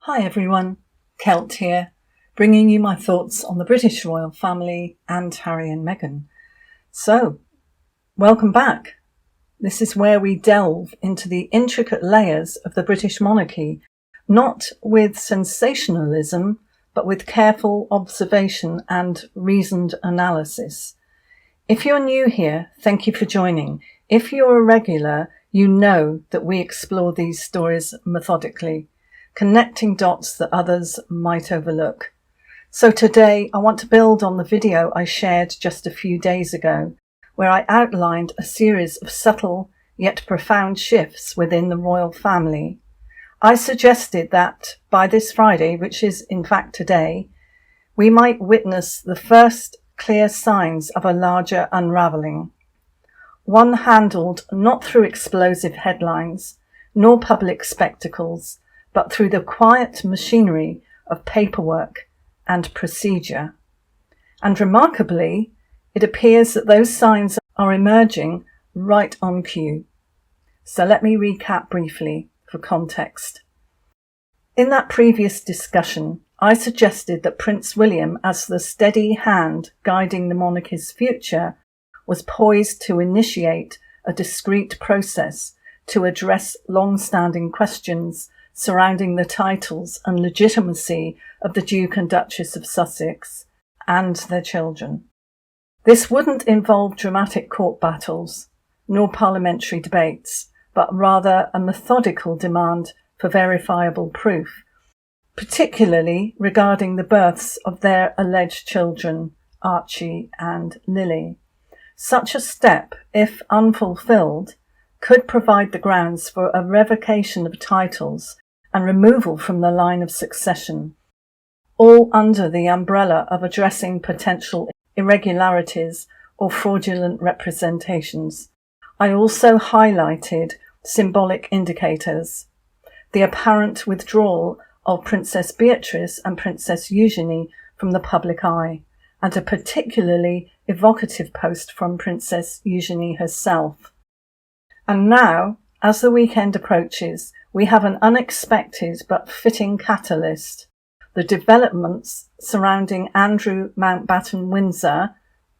Hi everyone, Kelt here, bringing you my thoughts on the British royal family and Harry and Meghan. So, welcome back. This is where we delve into the intricate layers of the British monarchy, not with sensationalism, but with careful observation and reasoned analysis. If you're new here, thank you for joining. If you're a regular, you know that we explore these stories methodically, connecting dots that others might overlook. So today I want to build on the video I shared just a few days ago, where I outlined a series of subtle yet profound shifts within the royal family. I suggested that by this Friday, which is in fact today, we might witness the first clear signs of a larger unravelling. One handled not through explosive headlines, nor public spectacles, but through the quiet machinery of paperwork and procedure. And remarkably, it appears that those signs are emerging right on cue. So let me recap briefly for context. In that previous discussion, I suggested that Prince William, as the steady hand guiding the monarchy's future, was poised to initiate a discreet process to address long-standing questions surrounding the titles and legitimacy of the Duke and Duchess of Sussex and their children. This wouldn't involve dramatic court battles, nor parliamentary debates, but rather a methodical demand for verifiable proof, particularly regarding the births of their alleged children, Archie and Lily. Such a step, if unfulfilled, could provide the grounds for a revocation of titles and removal from the line of succession, all under the umbrella of addressing potential irregularities or fraudulent representations. I also highlighted symbolic indicators: the apparent withdrawal of Princess Beatrice and Princess Eugenie from the public eye, and a particularly evocative post from Princess Eugenie herself. And now, as the weekend approaches, we have an unexpected but fitting catalyst: the developments surrounding Andrew Mountbatten-Windsor,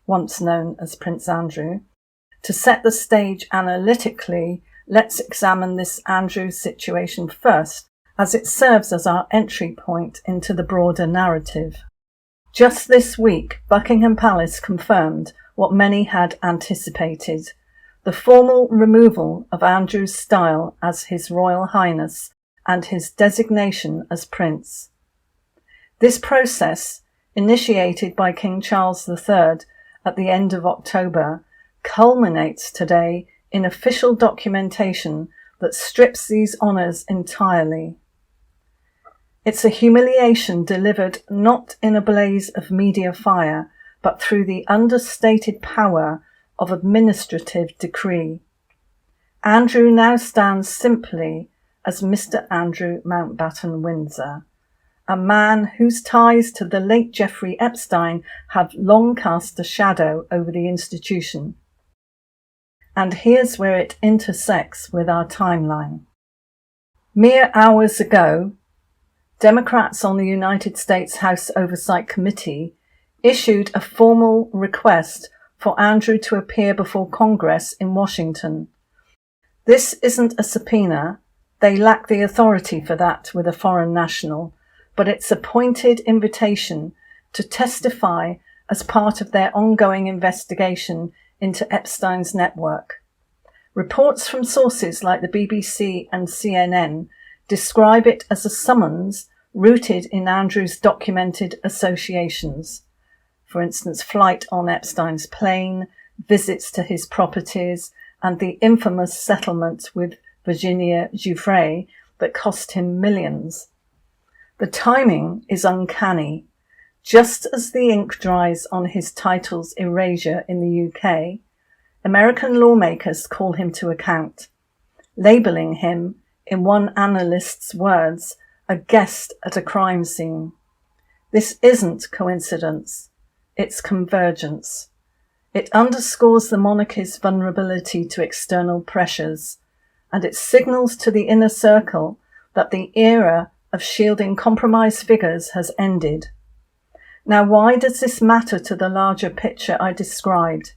once known as Prince Andrew. To set the stage analytically, let's examine this Andrew situation first, as it serves as our entry point into the broader narrative. Just this week, Buckingham Palace confirmed what many had anticipated: the formal removal of Andrew's style as His Royal Highness and his designation as Prince. This process, initiated by King Charles III at the end of October, culminates today in official documentation that strips these honours entirely. It's a humiliation delivered not in a blaze of media fire, but through the understated power of administrative decree. Andrew now stands simply as Mr. Andrew Mountbatten-Windsor, a man whose ties to the late Jeffrey Epstein have long cast a shadow over the institution. And here's where it intersects with our timeline. Mere hours ago, Democrats on the United States House Oversight Committee issued a formal request for Andrew to appear before Congress in Washington. This isn't a subpoena. They lack the authority for that with a foreign national, but it's a pointed invitation to testify as part of their ongoing investigation into Epstein's network. Reports from sources like the BBC and CNN describe it as a summons rooted in Andrew's documented associations. For instance, flight on Epstein's plane, visits to his properties, and the infamous settlement with Virginia Giuffre that cost him millions. The timing is uncanny. Just as the ink dries on his title's erasure in the UK, American lawmakers call him to account, labelling him, in one analyst's words, a guest at a crime scene. This isn't coincidence. It's convergence. It underscores the monarchy's vulnerability to external pressures, and it signals to the inner circle that the era of shielding compromised figures has ended. Now, why does this matter to the larger picture I described?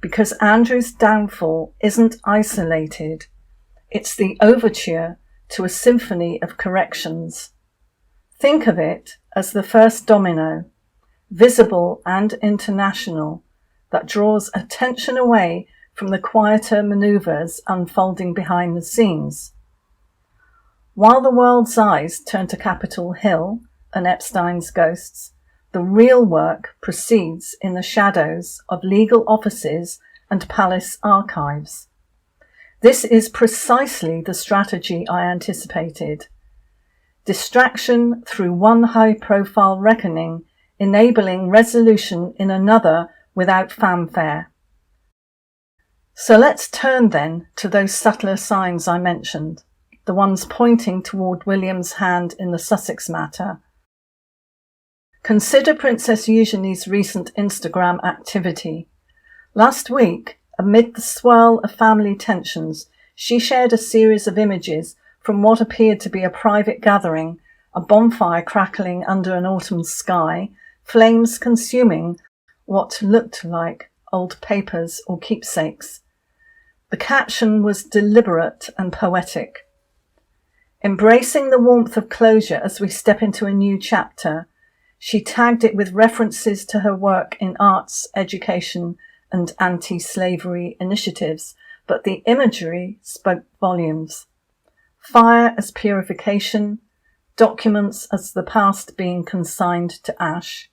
Because Andrew's downfall isn't isolated. It's the overture to a symphony of corrections. Think of it as the first domino, visible and international, that draws attention away from the quieter manoeuvres unfolding behind the scenes. While the world's eyes turn to Capitol Hill and Epstein's ghosts, the real work proceeds in the shadows of legal offices and palace archives. This is precisely the strategy I anticipated. Distraction through one high-profile reckoning, enabling resolution in another without fanfare. So let's turn then to those subtler signs I mentioned, the ones pointing toward William's hand in the Sussex matter. Consider Princess Eugenie's recent Instagram activity. Last week, amid the swirl of family tensions, she shared a series of images from what appeared to be a private gathering, a bonfire crackling under an autumn sky, flames consuming what looked like old papers or keepsakes. The caption was deliberate and poetic. Embracing the warmth of closure as we step into a new chapter, she tagged it with references to her work in arts, education, and anti-slavery initiatives, but the imagery spoke volumes. Fire as purification, documents as the past being consigned to ash.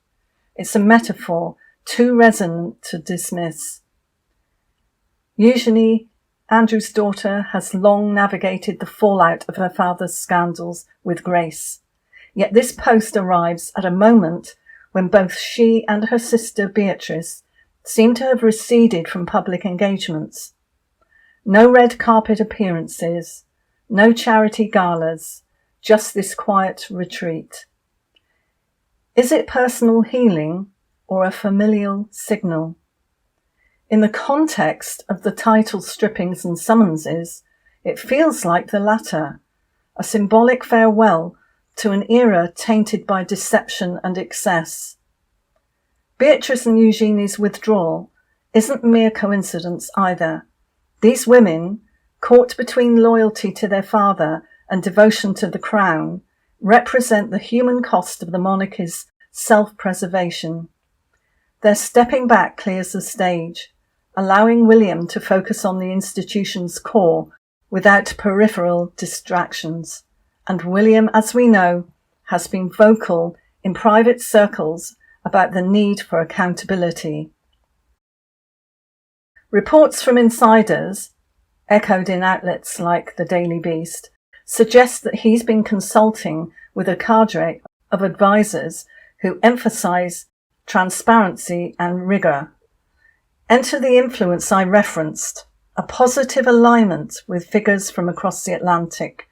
It's a metaphor too resonant to dismiss. Eugenie, Andrew's daughter, has long navigated the fallout of her father's scandals with grace. Yet this post arrives at a moment when both she and her sister Beatrice seem to have receded from public engagements. No red carpet appearances, no charity galas, just this quiet retreat. Is it personal healing or a familial signal? In the context of the title strippings and summonses, it feels like the latter, a symbolic farewell to an era tainted by deception and excess. Beatrice and Eugenie's withdrawal isn't mere coincidence either. These women, caught between loyalty to their father and devotion to the crown, represent the human cost of the monarchy's self-preservation. Their stepping back clears the stage, allowing William to focus on the institution's core without peripheral distractions. And William, as we know, has been vocal in private circles about the need for accountability. Reports from insiders, echoed in outlets like the Daily Beast, suggest that he's been consulting with a cadre of advisors who emphasize transparency and rigor. Enter the influence I referenced, a positive alignment with figures from across the Atlantic,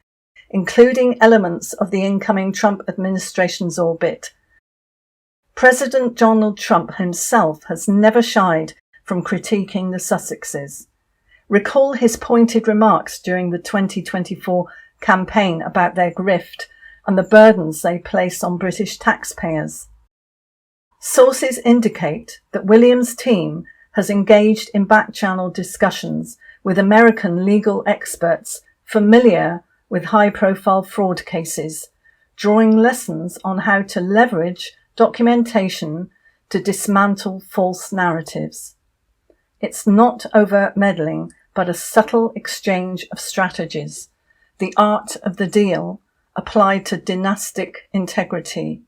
including elements of the incoming Trump administration's orbit. President Donald Trump himself has never shied from critiquing the Sussexes. Recall his pointed remarks during the 2024 campaign about their grift and the burdens they place on British taxpayers. Sources indicate that William's team has engaged in back-channel discussions with American legal experts familiar with high-profile fraud cases, drawing lessons on how to leverage documentation to dismantle false narratives. It's not overt meddling, but a subtle exchange of strategies, the art of the deal applied to dynastic integrity.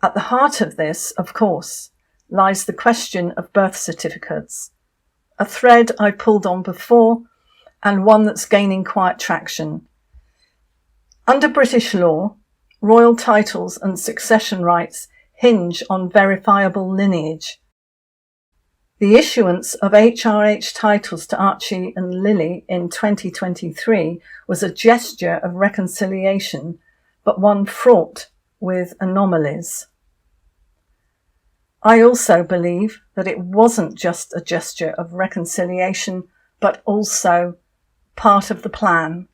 At the heart of this, of course, lies the question of birth certificates, a thread I pulled on before and one that's gaining quiet traction. Under British law, royal titles and succession rights hinge on verifiable lineage. The issuance of HRH titles to Archie and Lily in 2023 was a gesture of reconciliation, but one fraught with anomalies. I also believe that it wasn't just a gesture of reconciliation, but also part of the plan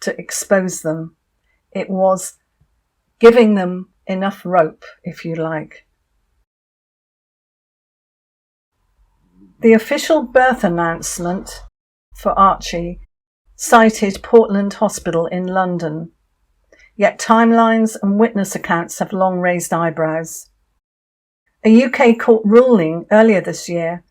to expose them. It was giving them enough rope, if you like. The official birth announcement for Archie cited Portland Hospital in London, yet timelines and witness accounts have long raised eyebrows. A UK court ruling earlier this year,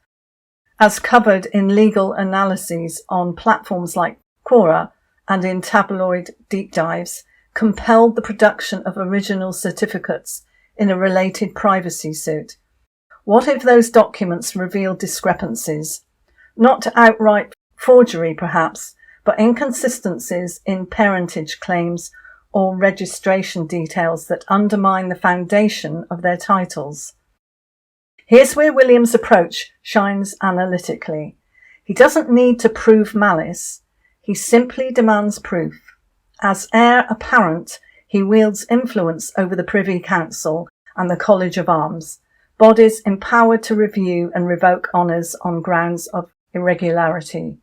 as covered in legal analyses on platforms like Quora and in tabloid deep dives, compelled the production of original certificates in a related privacy suit. What if those documents revealed discrepancies? Not outright forgery, perhaps, but inconsistencies in parentage claims or registration details that undermine the foundation of their titles. Here's where William's approach shines analytically. He doesn't need to prove malice. He simply demands proof. As heir apparent, he wields influence over the Privy Council and the College of Arms, bodies empowered to review and revoke honours on grounds of irregularity.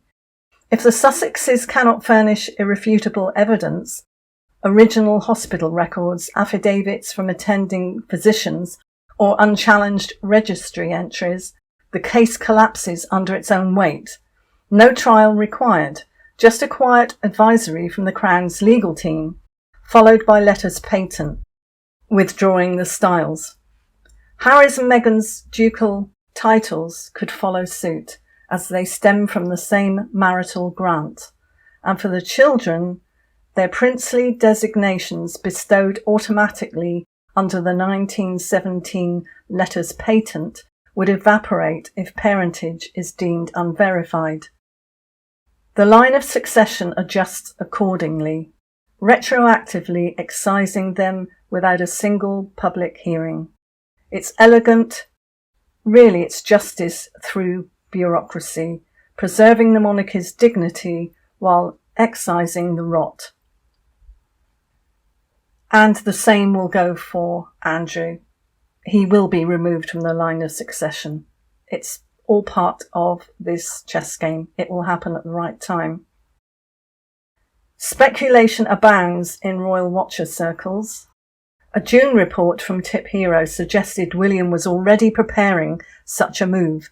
If the Sussexes cannot furnish irrefutable evidence, original hospital records, affidavits from attending physicians, or unchallenged registry entries, the case collapses under its own weight. No trial required, just a quiet advisory from the Crown's legal team, followed by letters patent, withdrawing the styles. Harry's and Meghan's ducal titles could follow suit, as they stem from the same marital grant, and for the children, their princely designations bestowed automatically under the 1917 letters patent would evaporate if parentage is deemed unverified. The line of succession adjusts accordingly, retroactively excising them without a single public hearing. It's elegant, really it's justice through bureaucracy, preserving the monarchy's dignity while excising the rot. And the same will go for Andrew. He will be removed from the line of succession. It's all part of this chess game. It will happen at the right time. Speculation abounds in royal watcher circles. A June report from Tip Hero suggested William was already preparing such a move,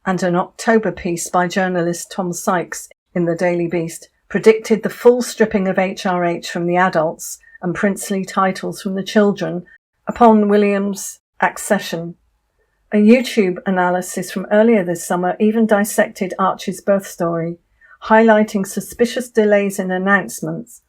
and an October piece by journalist Tom Sykes in the Daily Beast predicted the full stripping of HRH from the adults and princely titles from the children upon William's accession. A YouTube analysis from earlier this summer even dissected Archie's birth story, highlighting suspicious delays in announcements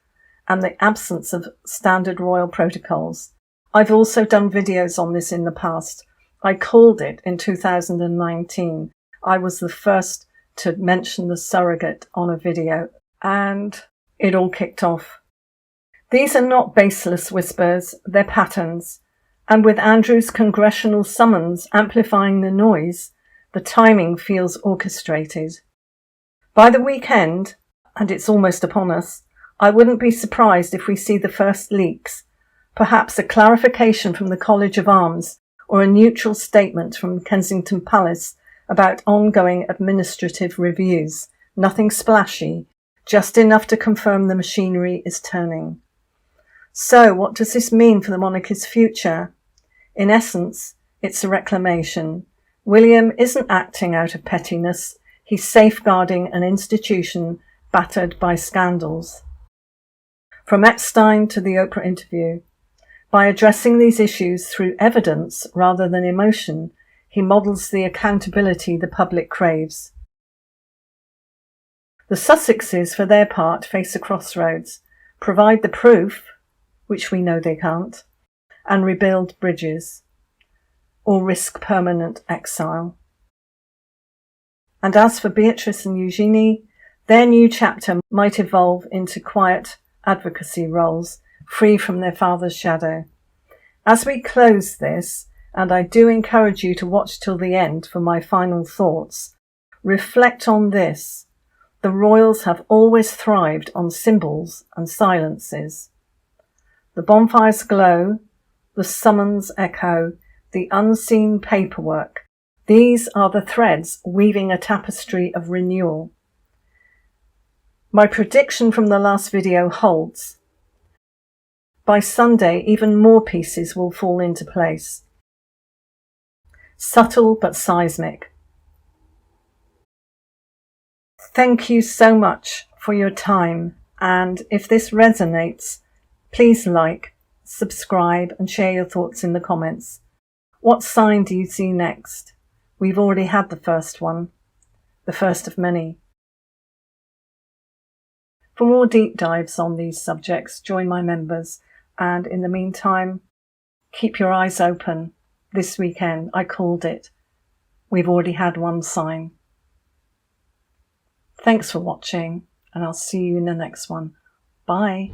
and the absence of standard royal protocols. I've also done videos on this in the past. I called it in 2019. I was the first to mention the surrogate on a video, and it all kicked off. These are not baseless whispers, they're patterns, and with Andrew's congressional summons amplifying the noise, the timing feels orchestrated. By the weekend, and it's almost upon us, I wouldn't be surprised if we see the first leaks, perhaps a clarification from the College of Arms or a neutral statement from Kensington Palace about ongoing administrative reviews. Nothing splashy, just enough to confirm the machinery is turning. So what does this mean for the monarchy's future? In essence, it's a reclamation. William isn't acting out of pettiness. He's safeguarding an institution battered by scandals. From Epstein to the Oprah interview, by addressing these issues through evidence rather than emotion, he models the accountability the public craves. The Sussexes, for their part, face a crossroads, provide the proof, which we know they can't, and rebuild bridges, or risk permanent exile. And as for Beatrice and Eugenie, their new chapter might evolve into quiet advocacy roles, free from their father's shadow. As we close this, and I do encourage you to watch till the end for my final thoughts, reflect on this. The royals have always thrived on symbols and silences. The bonfires glow, the summons echo, the unseen paperwork. These are the threads weaving a tapestry of renewal. My prediction from the last video holds. By Sunday, even more pieces will fall into place. Subtle but seismic. Thank you so much for your time, and if this resonates, please like, subscribe and share your thoughts in the comments. What sign do you see next? We've already had the first one, the first of many. For more deep dives on these subjects, join my members, and in the meantime, keep your eyes open. This weekend, I called it. We've already had one sign. Thanks for watching, and I'll see you in the next one. Bye.